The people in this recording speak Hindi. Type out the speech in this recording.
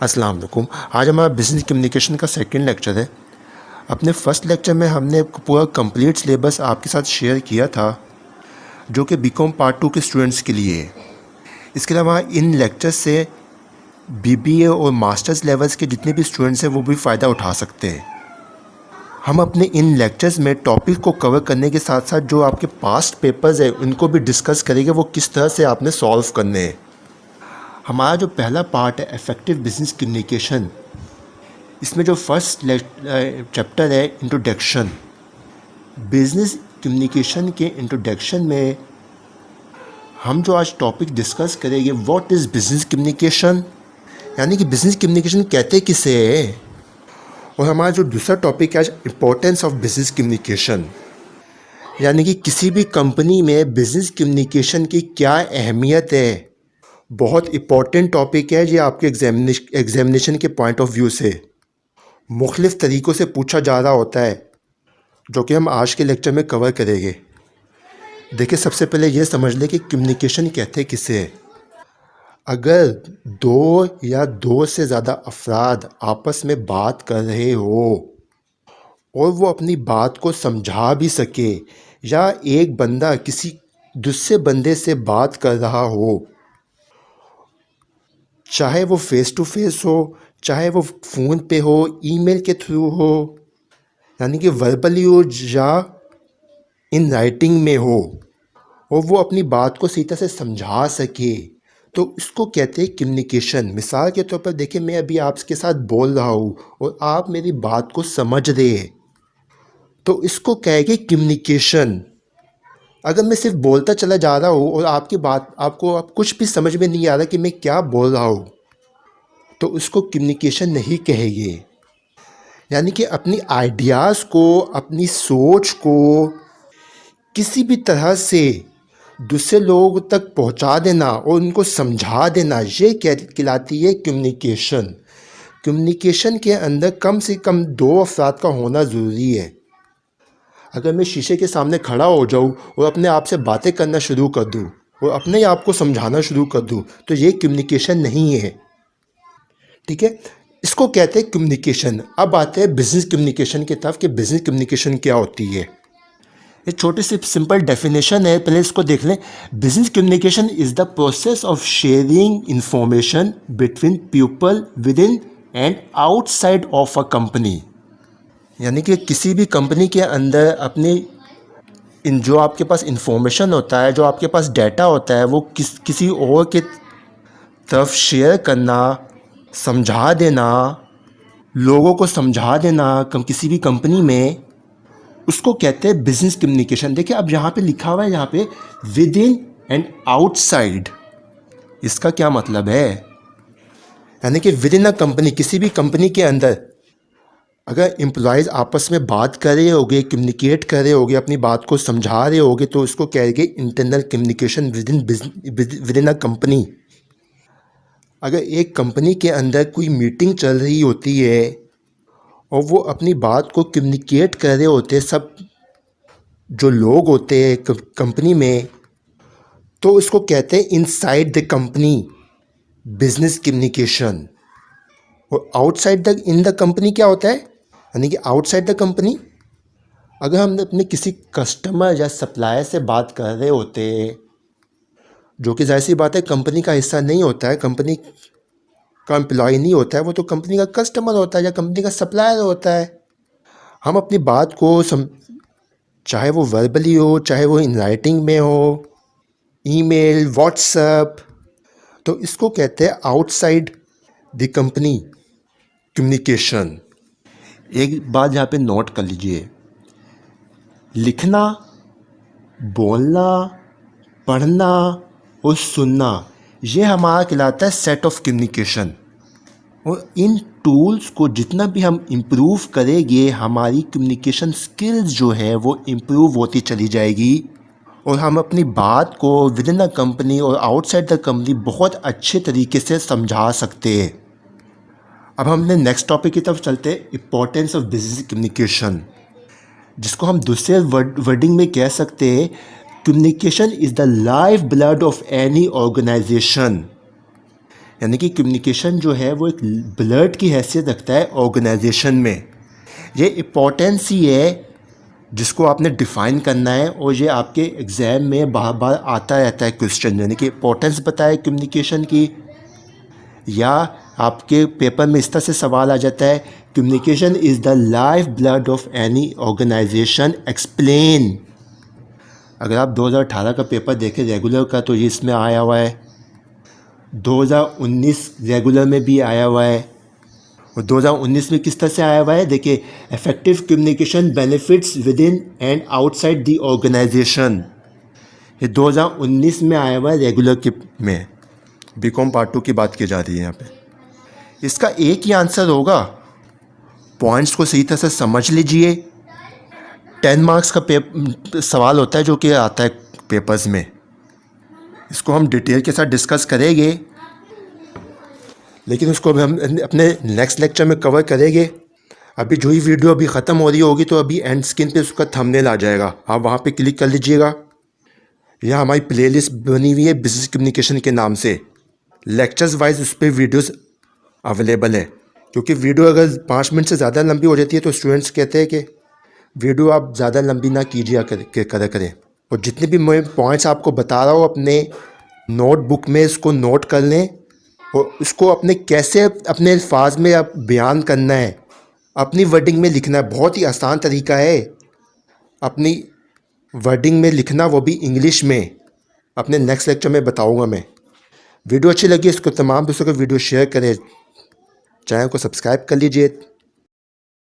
अस्सलाम वालेकुम। आज हमारा बिज़नेस कम्युनिकेशन का सेकंड लेक्चर है। अपने फर्स्ट लेक्चर में हमने पूरा कंप्लीट सिलेबस आपके साथ शेयर किया था, जो कि बीकॉम पार्ट 2 के स्टूडेंट्स के लिए है। इसके अलावा इन लेक्चर से बीबीए और मास्टर्स लेवल्स के जितने भी स्टूडेंट्स हैं वो भी फ़ायदा उठा सकते हैं। हम अपने इन लेक्चर्स में टॉपिक को कवर करने के साथ साथ जो आपके पास्ट पेपर्स हैं उनको भी डिस्कस करेंगे, वो किस तरह से आपने सॉल्व करने हैं। हमारा जो पहला पार्ट है इफ़ेक्टिव बिजनेस कम्युनिकेशन, इसमें जो फर्स्ट चैप्टर है इंट्रोडक्शन। बिजनेस कम्युनिकेशन के इंट्रोडक्शन में हम जो आज टॉपिक डिस्कस करेंगे, व्हाट इज़ बिजनेस कम्युनिकेशन, यानी कि बिजनेस कम्युनिकेशन कहते किसे है। और हमारा जो दूसरा टॉपिक है आज इम्पोर्टेंस ऑफ बिजनेस कम्युनिकेशन, यानी कि किसी भी कंपनी में बिजनेस कम्युनिकेशन की क्या अहमियत है। बहुत इम्पोर्टेंट टॉपिक है ये आपके एग्जामिनेशन के पॉइंट ऑफ व्यू से मुख्तलिफ़ तरीक़ों से पूछा जा रहा होता है, जो कि हम आज के लेक्चर में कवर करेंगे। देखिए, सबसे पहले ये समझ लें कि कम्युनिकेशन कहते किसे है। अगर दो या दो से ज़्यादा अफराद आपस में बात कर रहे हो और वो अपनी बात को समझा भी सके, या एक बंदा किसी दूसरे बंदे से बात कर रहा हो, चाहे वो फेस टू फेस हो, चाहे वो फ़ोन पे हो, ईमेल के थ्रू हो, यानी कि वर्बली हो या इन राइटिंग में हो, और वो अपनी बात को सीधा से समझा सके, तो इसको कहते हैं कम्युनिकेशन। मिसाल के तौर पर देखिए, मैं अभी आपके साथ बोल रहा हूँ और आप मेरी बात को समझ रहे हैं, तो इसको कहेंगे कम्युनिकेशन। अगर मैं सिर्फ बोलता चला जा रहा हूँ और आपकी बात आपको अब कुछ भी समझ में नहीं आ रहा कि मैं क्या बोल रहा हूँ, तो उसको कम्युनिकेशन नहीं कहेंगे। यानी कि अपनी आइडियाज़ को, अपनी सोच को किसी भी तरह से दूसरे लोगों तक पहुंचा देना और उनको समझा देना, ये कहलाती है कम्युनिकेशन। कम्युनिकेशन के अंदर कम से कम दो अफराद का होना ज़रूरी है। अगर मैं शीशे के सामने खड़ा हो जाऊँ और अपने आप से बातें करना शुरू कर दूँ और अपने आप को समझाना शुरू कर दूँ, तो ये कम्युनिकेशन नहीं है। ठीक है, इसको कहते हैं कम्युनिकेशन। अब आते हैं बिजनेस कम्युनिकेशन की तरफ कि बिजनेस कम्युनिकेशन क्या होती है। ये छोटी सी सिंपल डेफिनेशन है, पहले इसको देख लें। Business communication is the process of sharing information between people with in and outside of a company. यानी कि किसी भी कंपनी के अंदर अपनी जो आपके पास इंफॉर्मेशन होता है, जो आपके पास डाटा होता है, वो किसी और के तरफ शेयर करना, समझा देना, लोगों को समझा देना किसी भी कंपनी में, उसको कहते हैं बिजनेस कम्युनिकेशन। देखिए, अब यहाँ पे लिखा हुआ है, यहाँ पे विद इन एंड आउटसाइड। इसका क्या मतलब है? यानी कि विद इन अ कंपनी, किसी भी कंपनी के अंदर अगर एम्प्लॉयज़ आपस में बात कर रहे होगे, कम्युनिकेट कर रहे होगे, अपनी बात को समझा रहे होगे, तो उसको कहेंगे internal communication with in a company. अगर एक कंपनी के अंदर कोई मीटिंग चल रही होती है और वो अपनी बात को कम्युनिकेट कर रहे होते हैं, सब जो लोग होते हैं कंपनी में, तो इसको कहते हैं inside the company business communication. और outside the in the company क्या होता है? यानी कि आउटसाइड द कंपनी, अगर हम अपने किसी कस्टमर या सप्लायर से बात कर रहे होते हैं, जो कि जाहिर सी बात है कंपनी का हिस्सा नहीं होता है, कंपनी का एम्प्लॉय नहीं होता है, वो तो कंपनी का कस्टमर होता है या कंपनी का सप्लायर होता है। हम अपनी बात को चाहे वो वर्बली हो, चाहे वो इन राइटिंग में हो, ईमेल, व्हाट्सएप, तो इसको कहते हैं आउटसाइड द कंपनी कम्युनिकेशन। एक बात यहाँ पे नोट कर लीजिए, लिखना, बोलना, पढ़ना और सुनना, ये हमारा कहलाता है सेट ऑफ कम्युनिकेशन। और इन टूल्स को जितना भी हम इम्प्रूव करेंगे, हमारी कम्युनिकेशन स्किल्स जो है वो इम्प्रूव होती चली जाएगी और हम अपनी बात को विद इन द कंपनी और आउटसाइड द कंपनी बहुत अच्छे तरीके से समझा सकते हैं। अब हमने नेक्स्ट टॉपिक की तरफ चलते हैं, इम्पोर्टेंस ऑफ बिजनेस कम्युनिकेशन, जिसको हम दूसरे वर्डिंग में कह सकते हैं communication is the life blood of any organization. यानी कि कम्युनिकेशन जो है वो एक ब्लड की हैसियत रखता है ऑर्गेनाइजेशन में। ये इम्पोर्टेंस ही है जिसको आपने डिफ़ाइन करना है, और ये आपके एग्ज़ाम में बार बार आता रहता है क्वेश्चन, यानी कि इम्पोर्टेंस बताए कम्युनिकेशन की। या आपके पेपर में इस तरह से सवाल आ जाता है, communication is the life blood of any organization, explain. अगर आप 2018 का पेपर देखें रेगुलर का, तो ये इसमें आया हुआ है। 2019 रेगुलर में भी आया हुआ है। और 2019 में किस तरह से आया हुआ है देखिए, effective communication benefits within and outside the organization. ये 2019 में आया हुआ है रेगुलर के में। बीकॉम पार्ट 2 की बात की जा रही है यहाँ पे। इसका एक ही आंसर होगा, पॉइंट्स को सही तरह से समझ लीजिए। 10 मार्क्स का सवाल होता है जो कि आता है पेपर्स में। इसको हम डिटेल के साथ डिस्कस करेंगे, लेकिन उसको भी हम अपने नेक्स्ट लेक्चर में कवर करेंगे। अभी जो ही वीडियो अभी ख़त्म हो रही होगी तो अभी एंड स्क्रीन पे उसका थंबनेल आ जाएगा, आप वहाँ पे क्लिक कर लीजिएगा। यह हमारी प्लेलिस्ट बनी हुई है बिजनेस कम्युनिकेशन के नाम से, लेक्चर्स वाइज उस पर वीडियोस अवेलेबल है। क्योंकि वीडियो अगर 5 मिनट से ज़्यादा लंबी हो जाती है तो स्टूडेंट्स कहते हैं कि वीडियो आप ज़्यादा लंबी ना कीजिए करें। और जितने भी मैं पॉइंट्स आपको बता रहा हूँ अपने नोटबुक में इसको नोट कर लें, और इसको अपने कैसे अपने अल्फाज में आप बयान करना है, अपनी वर्डिंग में लिखना है। बहुत ही आसान तरीका है अपनी वर्डिंग में लिखना, वो भी इंग्लिश में। अपने नेक्स्ट लेक्चर में बताऊंगा मैं। वीडियो अच्छी लगी इसको तमाम दोस्तों को वीडियो शेयर करें, चैनल को सब्सक्राइब कर लीजिए।